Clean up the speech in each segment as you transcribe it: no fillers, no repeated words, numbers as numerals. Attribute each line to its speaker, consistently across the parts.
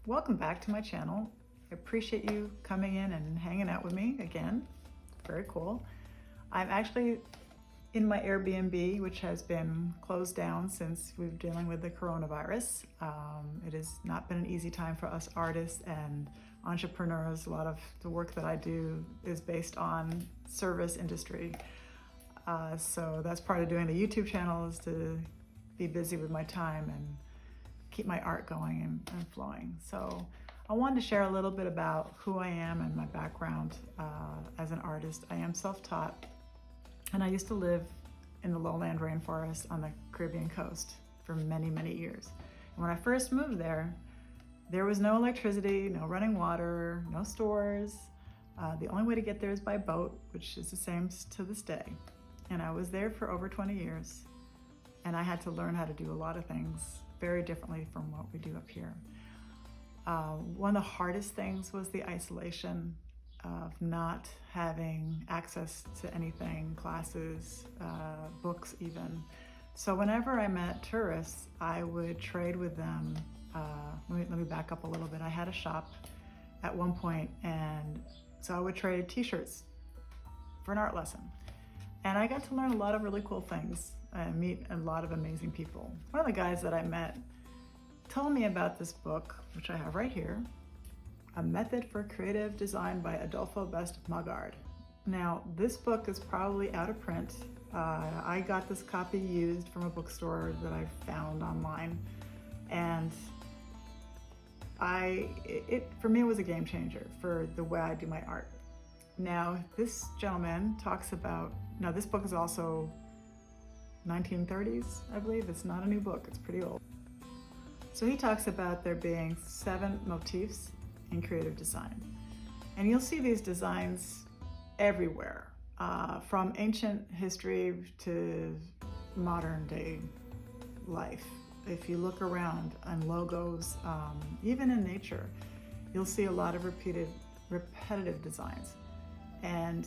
Speaker 1: Welcome back to my channel. I appreciate you coming in and hanging out with me again. Very cool. I'm actually in my Airbnb, which has been closed down since we've been dealing with the coronavirus. It has not been an easy time for us artists and entrepreneurs. A lot of the work that I do is based on service industry. So that's part of doing the YouTube channel, is to be busy with my time and keep my art going and flowing. So I wanted to share a little bit about who I am and my background as an artist. I am self-taught, and I used to live in the lowland rainforest on the Caribbean coast for many, many years. And when I first moved there, there was no electricity, no running water, no stores. The only way to get there is by boat, which is the same to this day. And I was there for over 20 years, and I had to learn how to do a lot of things very differently from what we do up here. One of the hardest things was the isolation of not having access to anything, classes, books even. So whenever I met tourists, I would trade with them. Let me back up a little bit. I had a shop at one point, and so I would trade t-shirts for an art lesson. And I got to learn a lot of really cool things and meet a lot of amazing people. One of the guys that I met told me about this book, which I have right here, A Method for Creative Design by Adolfo Best-Maugard. Now, this book is probably out of print. I got this copy used from a bookstore that I found online, and for me, it was a game changer for the way I do my art. Now, this gentleman talks about, now this book is also 1930s, I believe. It's not a new book, it's pretty old. So he talks about there being 7 motifs in creative design. And you'll see these designs everywhere, from ancient history to modern day life. If you look around on logos, even in nature, you'll see a lot of repetitive designs. And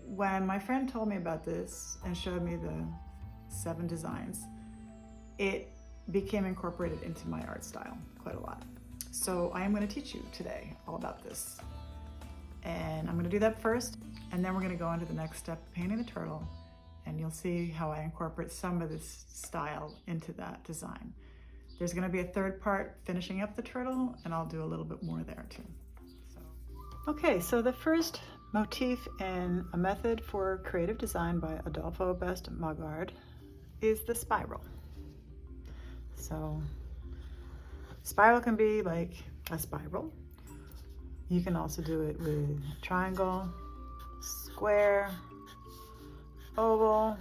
Speaker 1: when my friend told me about this and showed me the 7 designs, it became incorporated into my art style quite a lot. So I am going to teach you today all about this. And I'm going to do that first, and then we're going to go on to the next step, painting the turtle, and you'll see how I incorporate some of this style into that design. There's going to be a third part finishing up the turtle, and I'll do a little bit more there too. Okay, so the first motif in A Method for Creative Design by Adolfo Best-Maugard is the spiral. So spiral can be like a spiral. You can also do it with triangle, square, oval.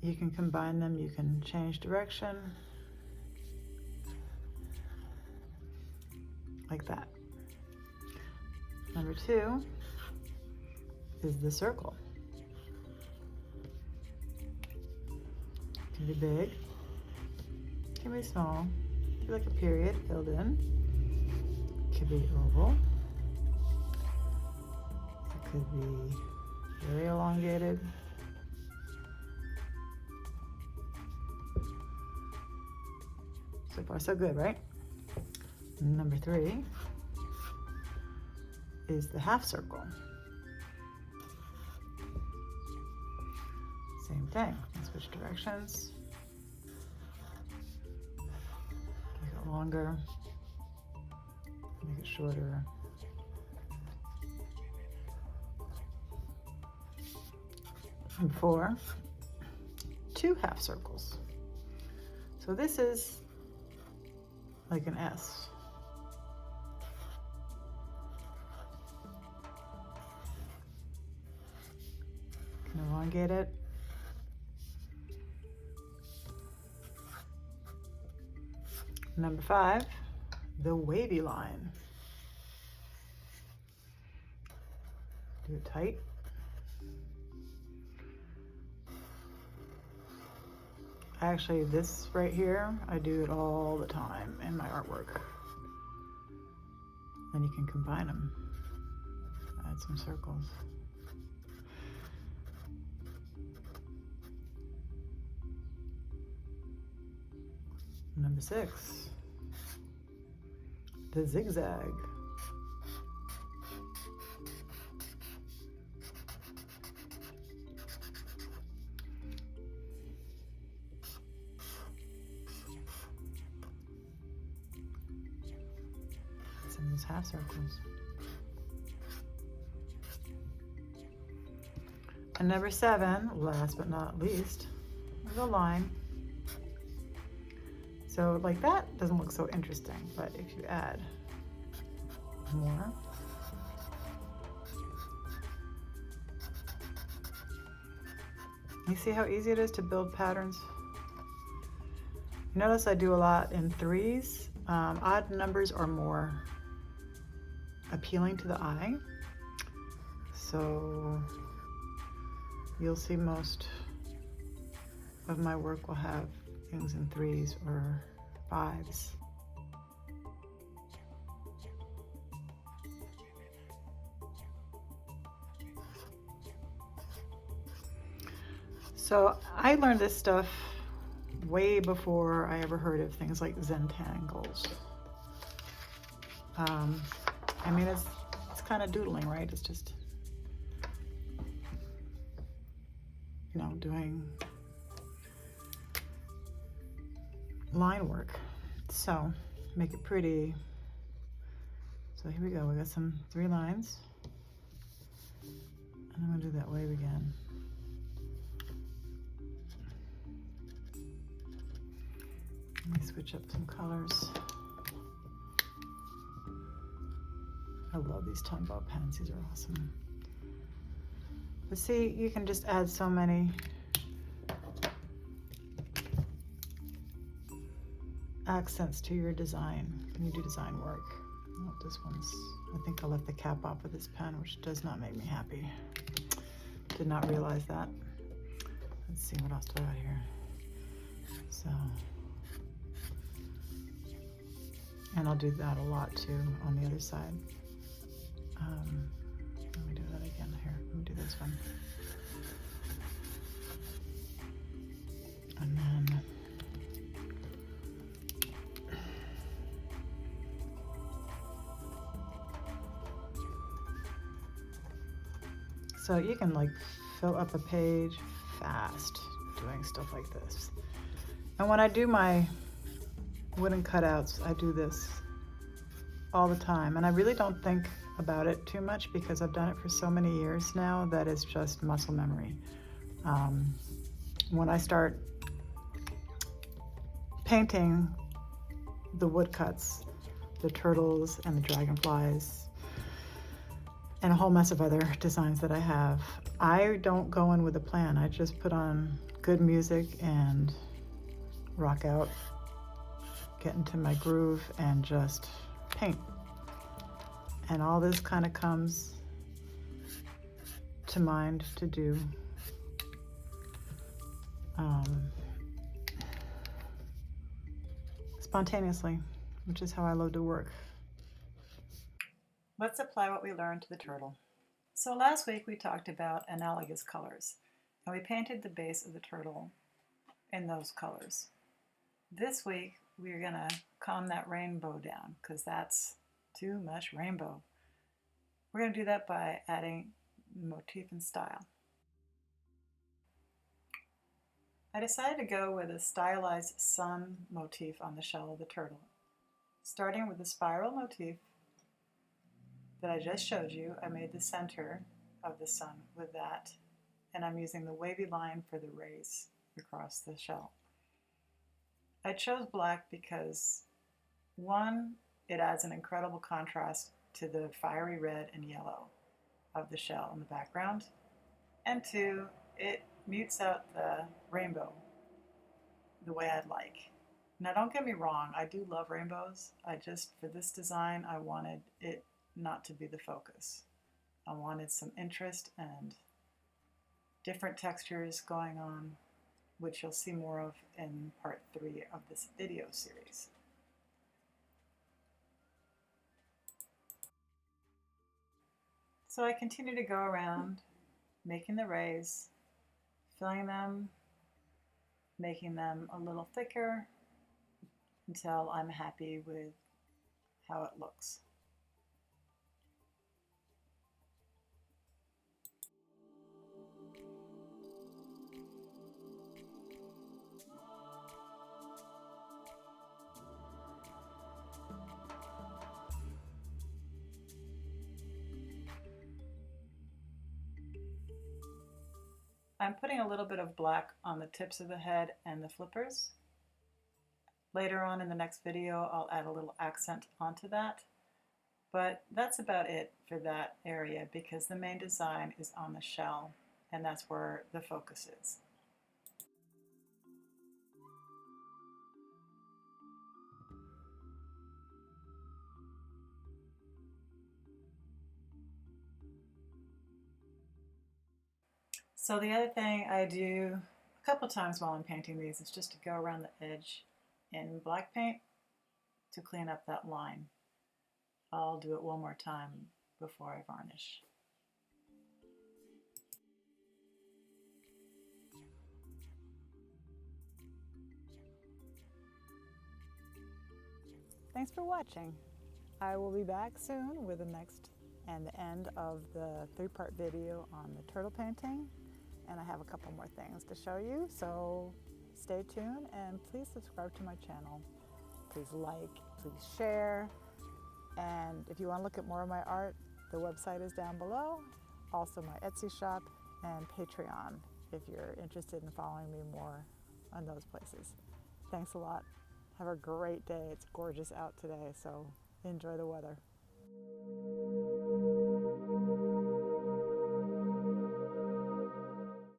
Speaker 1: You can combine them, you can change direction, like that. Number 2 is the circle. It can be big, it can be small, it can be like a period filled in. It could be oval. It could be very elongated. So far so good, right? Number 3 is the half circle. Same thing, switch directions. Make it longer, make it shorter. And 4, 2 half circles. So this is like an S. Can elongate it. Number 5, the wavy line. Do it tight. Actually, this right here, I do it all the time in my artwork. Then you can combine them, add some circles. Number 6, the zigzag. Some of these half circles. And number 7, last but not least, is a line. So like that doesn't look so interesting, but if you add more, you see how easy it is to build patterns? Notice I do a lot in 3s. Odd numbers are more appealing to the eye. So you'll see most of my work will have things in 3s or 5s. So I learned this stuff way before I ever heard of things like Zentangles. I mean, it's kind of doodling, right? It's just, you know, doing line work. So make it pretty. So here we go. We got some 3 lines. And I'm gonna do that wave again. Let me switch up some colors. I love these Tombow pens. These are awesome. But see, you can just add so many accents to your design when you do design work. Oh, this one's, I think I left the cap off of this pen, which does not make me happy. Did not realize that. Let's see, what else do I got here? So, and I'll do that a lot too on the other side. Let me do that again here. Let me do this one. And then so you can like fill up a page fast doing stuff like this. And when I do my wooden cutouts, I do this all the time. And I really don't think about it too much because I've done it for so many years now that it's just muscle memory. When I start painting the woodcuts, the turtles and the dragonflies, and a whole mess of other designs that I have, I don't go in with a plan. I just put on good music and rock out, get into my groove, and just paint. And all this kind of comes to mind to do. Spontaneously, which is how I love to work. Let's apply what we learned to the turtle. So last week we talked about analogous colors, and we painted the base of the turtle in those colors. This week we're gonna calm that rainbow down because that's too much rainbow. We're gonna do that by adding motif and style. I decided to go with a stylized sun motif on the shell of the turtle, starting with the spiral motif that I just showed you. I made the center of the sun with that, and I'm using the wavy line for the rays across the shell. I chose black because, one, it adds an incredible contrast to the fiery red and yellow of the shell in the background, and 2, it mutes out the rainbow the way I'd like. Now don't get me wrong, I do love rainbows. I just, for this design, I wanted it not to be the focus. I wanted some interest and different textures going on, which you'll see more of in part 3 of this video series. So I continue to go around making the rays, filling them, making them a little thicker, until I'm happy with how it looks. I'm putting a little bit of black on the tips of the head and the flippers. Later on in the next video, I'll add a little accent onto that. But that's about it for that area because the main design is on the shell, and that's where the focus is. So the other thing I do a couple times while I'm painting these is just to go around the edge in black paint to clean up that line. I'll do it one more time before I varnish. Thanks for watching. I will be back soon with the next and the end of the 3-part video on the turtle painting, and I have a couple more things to show you, so stay tuned and please subscribe to my channel. Please like, please share, and if you want to look at more of my art, the website is down below, also my Etsy shop and Patreon if you're interested in following me more on those places. Thanks a lot. Have a great day. It's gorgeous out today, so enjoy the weather.